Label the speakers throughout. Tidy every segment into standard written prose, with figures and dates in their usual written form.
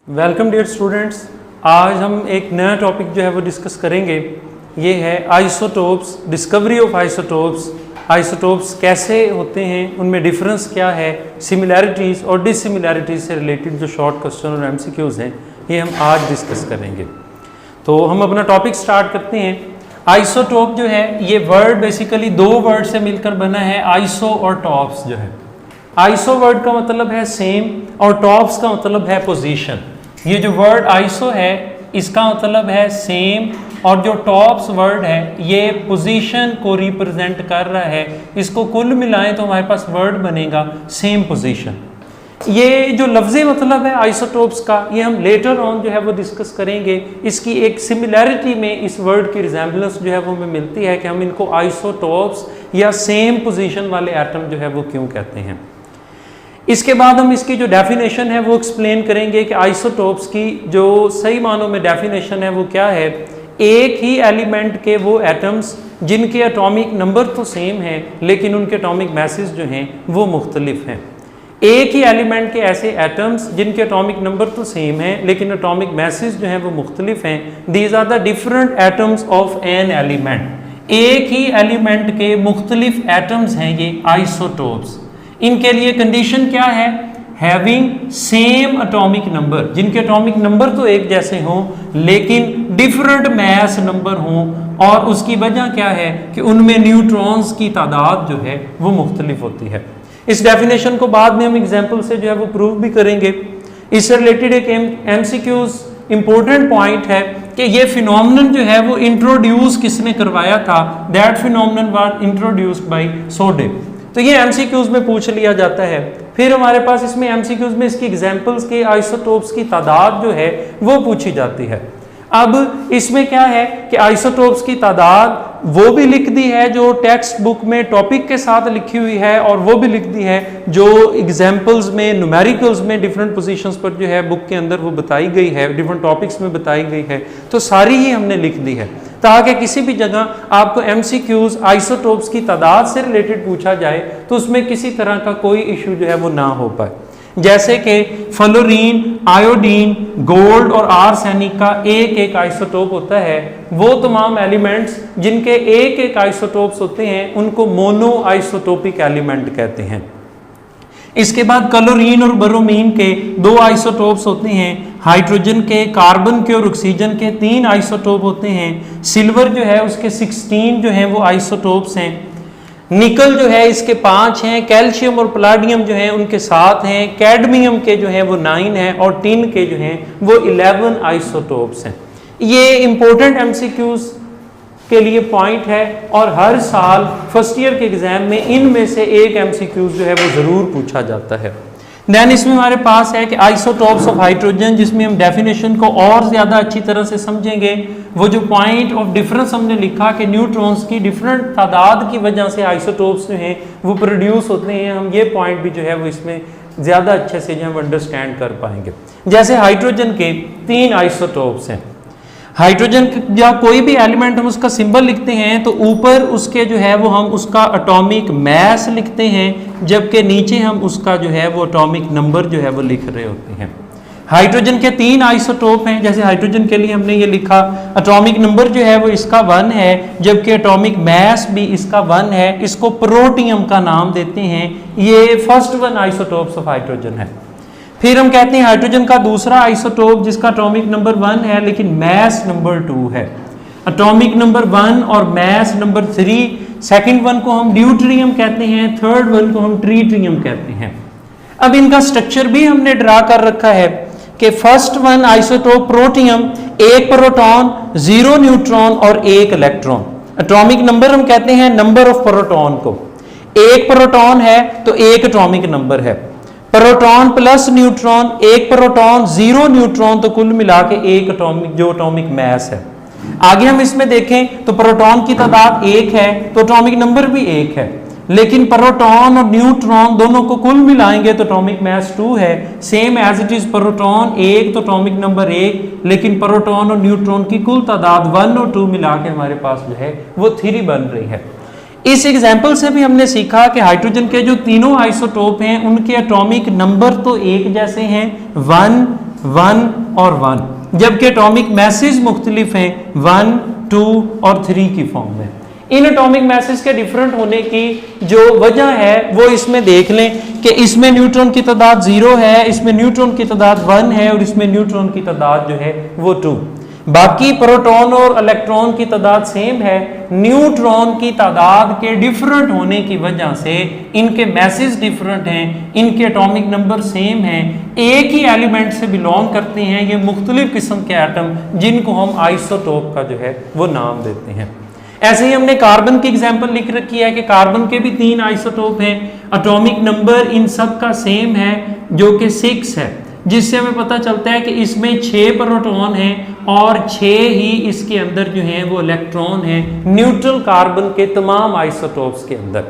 Speaker 1: Welcome dear students. आज हम एक नया टॉपिक जो है वो डिस्कस करेंगे। ये है isotopes, discovery of isotopes. Isotopes कैसे होते हैं, उनमें डिफरेंस क्या है, सिमिलैरिटीज़ और डिससिमिलैरिटीज़ से रिलेटेड जो शॉर्ट क्वेश्चन और एमसीक्यूज़ हैं ये हम आज डिस्कस करेंगे। तो हम अपना टॉपिक स्टार्ट करते हैं। आइसोटोप जो है ये वर्ड बेसिकली दो वर्ड से मिलकर बना है, आइसो और टॉप्स जो है। आइसो वर्ड का मतलब है सेम और टॉप्स का मतलब है पोजीशन। ये जो वर्ड आइसो है इसका मतलब है सेम और जो टॉप्स वर्ड है ये पोजीशन को रिप्रेजेंट कर रहा है। इसको कुल मिलाएं तो हमारे पास वर्ड बनेगा सेम पोजीशन। ये जो लफ्ज़ी मतलब है आइसोटोप्स का ये हम लेटर ऑन जो है वो डिस्कस करेंगे। इसकी एक सिमिलैरिटी में इस वर्ड की रिजेम्बलेंस जो है वो हमें मिलती है कि हम इनको आइसोटोप्स या सेम पोजीशन वाले एटम जो है वो क्यों कहते हैं। इसके बाद हम इसकी जो डेफिनेशन है वो एक्सप्लेन करेंगे कि आइसोटोप्स की जो सही मानों में डेफिनेशन है वो क्या है। एक ही एलिमेंट के वो एटम्स जिनके एटॉमिक नंबर तो सेम हैं लेकिन उनके एटॉमिक मैसेज जो हैं वो मुख्तलिफ हैं। एक ही एलिमेंट के ऐसे एटम्स जिनके एटॉमिक नंबर तो सेम हैं लेकिन एटॉमिक मैसेज जो हैं वो मुख्तलिफ हैं। These are the different atoms of an element. एक ही एलिमेंट के मुख्तलिफ एटम्स हैं ये आइसोटोप्स। इनके लिए कंडीशन क्या है, हैविंग सेम एटॉमिक नंबर, जिनके एटॉमिक नंबर तो एक जैसे हों लेकिन डिफरेंट मैस नंबर हों। और उसकी वजह क्या है कि उनमें न्यूट्रॉन्स की तादाद जो है वो मुख्तलिफ होती है। इस डेफिनेशन को बाद में हम एग्जाम्पल से जो है वो प्रूव भी करेंगे। इससे रिलेटेड एक एमसीक्यूज इंपॉर्टेंट पॉइंट है कि ये फिनोमेनन जो है वो इंट्रोड्यूस किसने करवाया था। That phenomenon was introduced by सोडे। तो ये एमसीक्यूज में पूछ लिया जाता है। फिर हमारे पास इसमें एमसीक्यूज में इसकी एग्जांपल्स के आइसोटोप्स की तादाद जो है वो पूछी जाती है। अब इसमें क्या है कि आइसोटोप्स की तादाद वो भी लिख दी है जो टेक्स्ट बुक में टॉपिक के साथ लिखी हुई है और वो भी लिख दी है जो एग्जाम्पल्स में न्यूमेरिकल्स में डिफरेंट पोजीशंस पर जो है बुक के अंदर वो बताई गई है, डिफरेंट टॉपिक्स में बताई गई है। तो सारी ही हमने लिख दी है ताकि किसी भी जगह आपको एमसीक्यूज आइसोटोप्स की तादाद से रिलेटेड पूछा जाए तो उसमें किसी तरह का कोई इशू जो है वो ना हो पाए। जैसे कि फ्लोरीन, आयोडीन, गोल्ड और आर्सेनिक का एक एक आइसोटोप होता है। वो तमाम एलिमेंट्स जिनके एक एक आइसोटोप्स होते हैं उनको मोनो आइसोटोपिक एलिमेंट कहते हैं। इसके बाद क्लोरीन और ब्रोमीन के दो आइसोटोप्स होते हैं। हाइड्रोजन के, कार्बन के और ऑक्सीजन के 3 आइसोटोप होते हैं। सिल्वर जो है उसके 16 जो हैं वो आइसोटोप्स हैं। निकल जो है इसके 5 हैं। कैल्शियम और प्लाडियम जो हैं उनके 7 हैं। कैडमियम के जो हैं वो 9 हैं और टिन के जो हैं वो 11 आइसोटोप्स हैं। ये इंपॉर्टेंट एमसीक्यूज के लिए पॉइंट है और हर साल फर्स्ट ईयर के एग्जाम में इनमें से एक एमसीक्यूज जो है वो जरूर पूछा जाता है। देन इसमें हमारे पास है कि आइसोटोप्स ऑफ हाइड्रोजन, जिसमें हम डेफिनेशन को और ज़्यादा अच्छी तरह से समझेंगे। वो जो पॉइंट ऑफ डिफरेंस हमने लिखा कि न्यूट्रॉन्स की डिफरेंट तादाद की वजह से आइसोटोप्स जो हैं वो प्रोड्यूस होते हैं, हम ये पॉइंट भी जो है वो इसमें ज़्यादा अच्छे से जो हम अंडरस्टैंड कर पाएंगे। जैसे हाइड्रोजन के 3 आइसोटोप्स हैं। हाइड्रोजन या कोई भी एलिमेंट हम उसका सिंबल लिखते हैं तो ऊपर उसके जो है वो हम उसका एटॉमिक मैस लिखते हैं, जबकि नीचे हम उसका जो है वो एटॉमिक नंबर जो है वो लिख रहे होते हैं। हाइड्रोजन के 3 आइसोटोप हैं। जैसे हाइड्रोजन के लिए हमने ये लिखा एटॉमिक नंबर जो है वो इसका 1 है, जबकि एटॉमिक मैस भी इसका 1 है। इसको प्रोटियम का नाम देते हैं। ये फर्स्ट 1 आइसोटोप्स ऑफ हाइड्रोजन है। फिर हम कहते हैं हाइड्रोजन का दूसरा आइसोटोप जिसका एटॉमिक नंबर 1 है लेकिन मैस नंबर 2 है। एटॉमिक नंबर 1 और मैस नंबर 3, सेकंड 1 को हम ड्यूटेरियम कहते हैं, थर्ड 1 को हम ट्रिटियम कहते हैं। अब इनका स्ट्रक्चर भी हमने ड्रा कर रखा है कि first 1 isotope protium, 1 proton, 0 neutron और 1 इलेक्ट्रॉन। एटॉमिक नंबर हम कहते हैं नंबर ऑफ प्रोटॉन को। 1 प्रोटॉन है तो 1 एटॉमिक नंबर है। Proton plus neutron, 1 proton 0 neutron, तो कुल मिला के 1 एटॉमिक जो एटॉमिक मैस है। आगे हम इसमें देखें तो प्रोटॉन की तादाद 1 है तो एटॉमिक नंबर भी 1 है, लेकिन प्रोटॉन और न्यूट्रॉन दोनों को कुल मिलाएंगे तो एटॉमिक मैस 2 है। Same as it is, proton 1 तो एटॉमिक नंबर 1, लेकिन प्रोटॉन और न्यूट्रॉन की कुल तादाद 1 और 2 मिला के हमारे पास जो है वो 3 बन रही है। इस एग्जाम्पल से भी हमने सीखा कि हाइड्रोजन के जो तीनों आइसोटोप हैं उनके एटॉमिक नंबर तो एक जैसे हैं, 1, 1 और 1, जबकि एटॉमिक मैसेज मुख्तलिफ हैं 1, 2 और 3 की फॉर्म में। इन एटॉमिक मैसेज के डिफरेंट होने की जो वजह है वो इसमें देख लें कि इसमें न्यूट्रॉन की तादाद 0 है, इसमें न्यूट्रॉन की तादाद 1 है और इसमें न्यूट्रॉन की तादाद जो है वो 2। बाकी प्रोटॉन और इलेक्ट्रॉन की तादाद सेम है। न्यूट्रॉन की तादाद के डिफरेंट होने की वजह से इनके मैसेज डिफरेंट हैं, इनके एटॉमिक नंबर सेम हैं, एक ही एलिमेंट से बिलोंग करते हैं ये मुख्तलिफ किस्म के एटम, जिनको हम आइसोटोप का जो है वो नाम देते हैं। ऐसे ही हमने कार्बन की एग्जांपल लिख रखी है कि कार्बन के भी 3 आइसोटोप हैं, एटॉमिक नंबर इन सब का सेम है जो कि 6 है, जिससे हमें पता चलता है कि इसमें 6 प्रोटॉन हैं और 6 ही इसके अंदर जो हैं वो इलेक्ट्रॉन हैं, न्यूट्रल कार्बन के तमाम आइसोटोप्स के अंदर।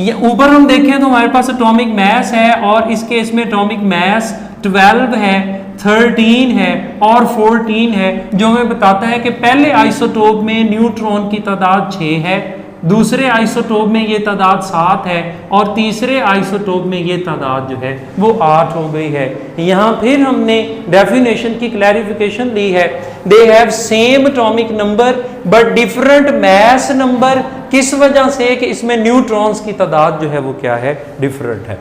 Speaker 1: ये ऊपर हम देखें तो हमारे पास एटॉमिक मास है और इस केस में एटॉमिक मास 12 है, 13 है और 14 है, जो हमें बताता है कि पहले आइसोटोप में न्यूट्रॉन की तादाद 6 है, दूसरे आइसोटोप में ये तादाद 7 है और तीसरे आइसोटोप में ये तादाद जो है वो 8 हो गई है। यहाँ फिर हमने डेफिनेशन की क्लैरिफिकेशन ली है, they have same atomic number but different mass number. किस वजह से? कि इसमें न्यूट्रॉन्स की तादाद जो है वो क्या है, डिफरेंट है।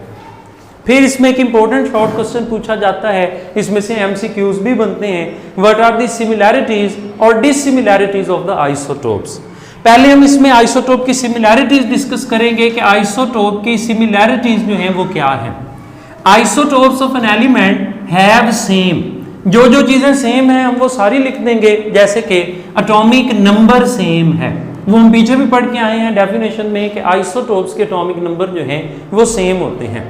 Speaker 1: फिर इसमें एक इंपॉर्टेंट शॉर्ट क्वेश्चन पूछा जाता है, इसमें से एमसीक्यूज भी बनते हैं, व्हाट आर द सिमिलैरिटीज और डिससिमिलैरिटीज ऑफ द आइसोटोप्स। पहले हम इसमें आइसोटोप की सिमिलैरिटीज डिस्कस करेंगे कि आइसोटोप की सिमिलैरिटीज जो हैं वो क्या हैं। Isotopes of an element have same, जो जो चीजें सेम हैं हम वो सारी लिख देंगे, जैसे कि एटॉमिक नंबर सेम है, वो हम पीछे भी पढ़ के आए हैं डेफिनेशन में कि आइसोटोप्स के एटॉमिक नंबर जो हैं वो सेम होते हैं।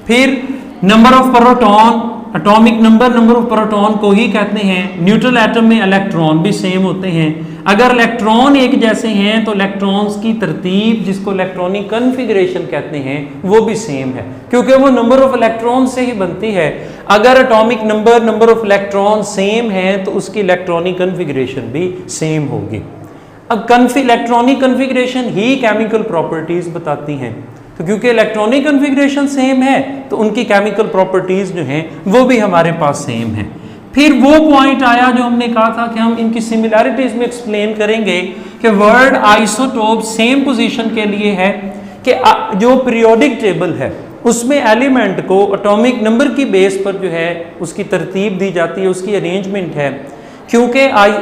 Speaker 1: फिर number of proton, atomic number of proton को ही कहते हैं। न्यूट्रल एटम में इलेक्ट्रॉन भी सेम होते हैं। अगर इलेक्ट्रॉन एक जैसे हैं तो इलेक्ट्रॉन्स की तरतीब, जिसको इलेक्ट्रॉनिक कन्फिगरेशन कहते हैं, वो भी सेम है, क्योंकि वो नंबर ऑफ इलेक्ट्रॉन से ही बनती है। अगर atomic number of electron same है तो उसकी इलेक्ट्रॉनिक कन्फिगरेशन भी सेम होगी। अब इलेक्ट्रॉनिक कन्फिगरेशन ही केमिकल प्रॉपर्टीज बताती हैं, तो क्योंकि इलेक्ट्रॉनिक कन्फिगरेशन सेम है तो उनकी केमिकल प्रॉपर्टीज जो हैं वो भी हमारे पास सेम है। फिर वो पॉइंट आया जो हमने कहा था कि हम इनकी सिमिलैरिटीज में एक्सप्लेन करेंगे कि वर्ड आइसोटोप सेम पोजीशन के लिए है कि जो पीरियोडिक टेबल है उसमें एलिमेंट को एटॉमिक नंबर की बेस पर जो है उसकी तरतीब दी जाती है, उसकी अरेंजमेंट है। क्योंकि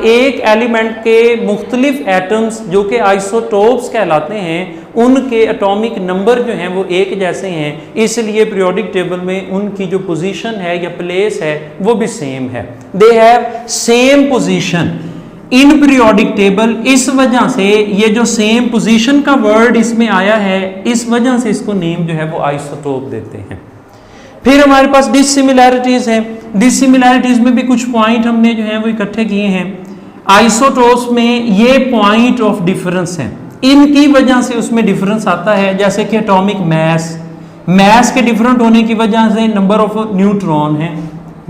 Speaker 1: एक एलिमेंट के मुख्तलिफ एटम्स जो कि आइसोटोप्स कहलाते हैं, उनके एटॉमिक नंबर जो हैं वो एक जैसे हैं, इसलिए पीरियोडिक टेबल में उनकी जो पोजीशन है या प्लेस है वो भी सेम है। They have same position in periodic table. इस वजह से ये जो सेम पोजीशन का वर्ड इसमें आया है, इस वजह से इसको नेम जो है वो आइसोटोप देते हैं। फिर हमारे पास डिससिमिलैरिटीज हैं। डिससिमिलैरिटीज में भी कुछ पॉइंट हमने जो है वो इकट्ठे किए हैं। आइसोटोप्स में ये पॉइंट ऑफ डिफरेंस हैं, इनकी वजह से उसमें डिफरेंस आता है। जैसे कि एटॉमिक मास के डिफरेंट होने की वजह से नंबर ऑफ न्यूट्रॉन है,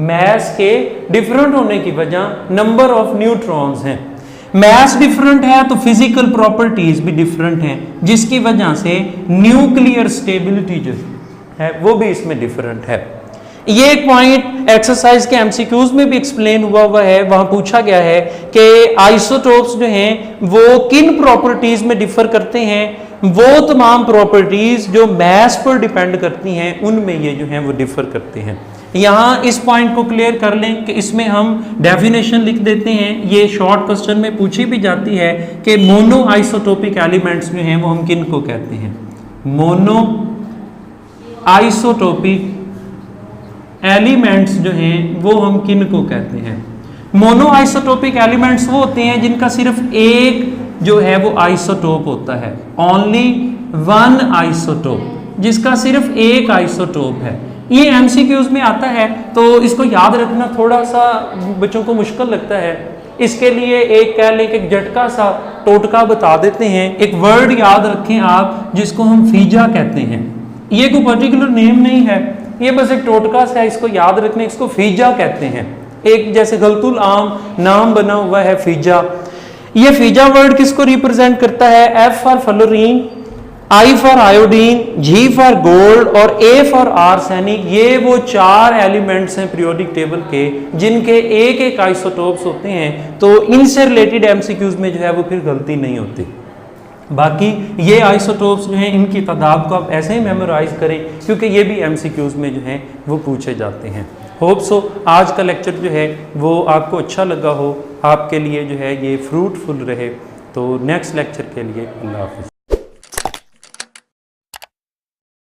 Speaker 1: मास के डिफरेंट होने की वजह नंबर ऑफ न्यूट्रॉन्स हैं। मास डिफरेंट है तो फिजिकल प्रॉपर्टीज भी डिफरेंट हैं, जिसकी वजह से न्यूक्लियर स्टेबिलिटी जो है वो भी इसमें डिफरेंट है। ये एक पॉइंट एक्सरसाइज के एमसीक्यूज में भी एक्सप्लेन हुआ है। वहां पूछा गया है कि आइसोटोप्स जो हैं वो किन प्रॉपर्टीज में डिफर करते हैं। वो तमाम प्रॉपर्टीज जो मास पर डिपेंड करती हैं उनमें ये जो हैं वो डिफर करते हैं। यहाँ इस पॉइंट को क्लियर कर लें कि इसमें हम डेफिनेशन लिख देते हैं। ये शॉर्ट क्वेश्चन में पूछी भी जाती है कि मोनो आइसोटोपिक एलिमेंट्स जो हैं वो हम किन को कहते हैं। मोनो आइसोटोपिक एलिमेंट्स जो हैं वो हम किन को कहते हैं। मोनो आइसोटोपिक एलिमेंट्स वो होते हैं जिनका सिर्फ एक जो है वो आइसोटोप होता है, ओनली वन आइसोटोप, जिसका सिर्फ एक आइसोटोप है। ये एमसीक्यूज में आता है तो इसको याद रखना थोड़ा सा बच्चों को मुश्किल लगता है। इसके लिए एक कह लें कि एक झटका सा टोटका बता देते हैं। एक वर्ड याद रखें आप जिसको हम फीजा कहते हैं। ये कोई पर्टिकुलर नेम नहीं है, ये बस एक टोटका सा है, इसको याद रखने, इसको फीजा कहते हैं। एक जैसे गलतुल आम नाम बना हुआ है फीजा। ये फीजा वर्ड किसको रिप्रेजेंट करता है? F for fluorine, I for iodine, G for gold और A फॉर आर्सेनिक, ये वो 4 एलिमेंट्स हैं पीरियोडिक टेबल के जिनके एक एक आइसोटोप्स होते हैं। तो इनसे रिलेटेड एमसीक्यूज में जो है वो फिर गलती नहीं होती। बाकी ये आइसोटोप्स जो हैं इनकी तादाद को आप ऐसे ही मेमोराइज करें क्योंकि ये भी एमसीक्यूज में जो हैं वो पूछे जाते हैं। होप सो आज का लेक्चर जो है वो आपको अच्छा लगा हो, आपके लिए जो है ये फ्रूटफुल रहे। तो नेक्स्ट लेक्चर के लिए अल्लाह हाफ़िज़।